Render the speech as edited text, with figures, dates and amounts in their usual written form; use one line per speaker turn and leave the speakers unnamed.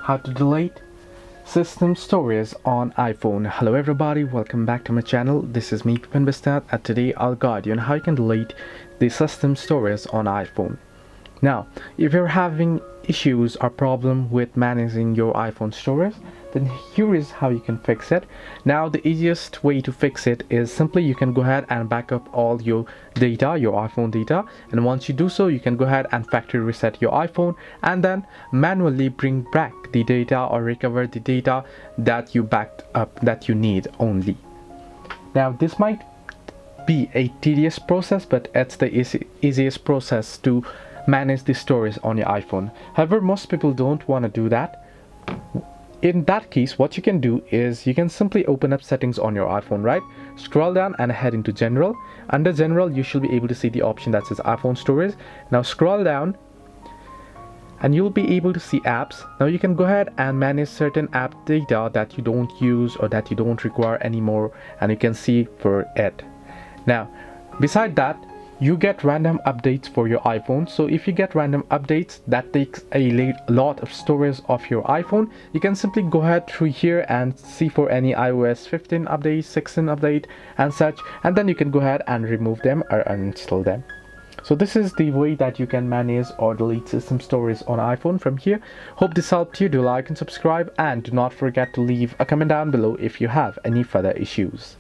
how to delete system storage on iPhone. Hello everybody, welcome back to my channel. This is me, Pipin Bistat, and today I'll guide you on how you can delete the system storage on iPhone. Now, if you're having issues or problem with managing your iPhone storage, then here is how you can fix it. Now, the easiest way to fix it is simply you can go ahead and back up all your data, your iPhone data, and once you do so, you can go ahead and factory reset your iPhone and then manually bring back the data or recover the data that you backed up that you need only. Now, this might be a tedious process, but it's the easiest process to manage the storage on your iPhone. However, most people don't want to do that. In that case, what you can do is you can simply open up settings on your iPhone, right? Scroll down and head into general. Under general, you should be able to see the option that says iPhone storage. Now scroll down and you'll be able to see apps. Now you can go ahead and manage certain app data that you don't use or that you don't require anymore, and you can see for it. Now, beside that, you get random updates for your iPhone. So if you get random updates that takes a lot of storage of your iPhone, you can simply go ahead through here and see for any iOS 15 update, 16 update and such, and then you can go ahead and remove them or uninstall them. So this is the way that you can manage or delete system storage on iPhone from here. Hope this helped you. Do like and subscribe, and do not forget to leave a comment down below if you have any further issues.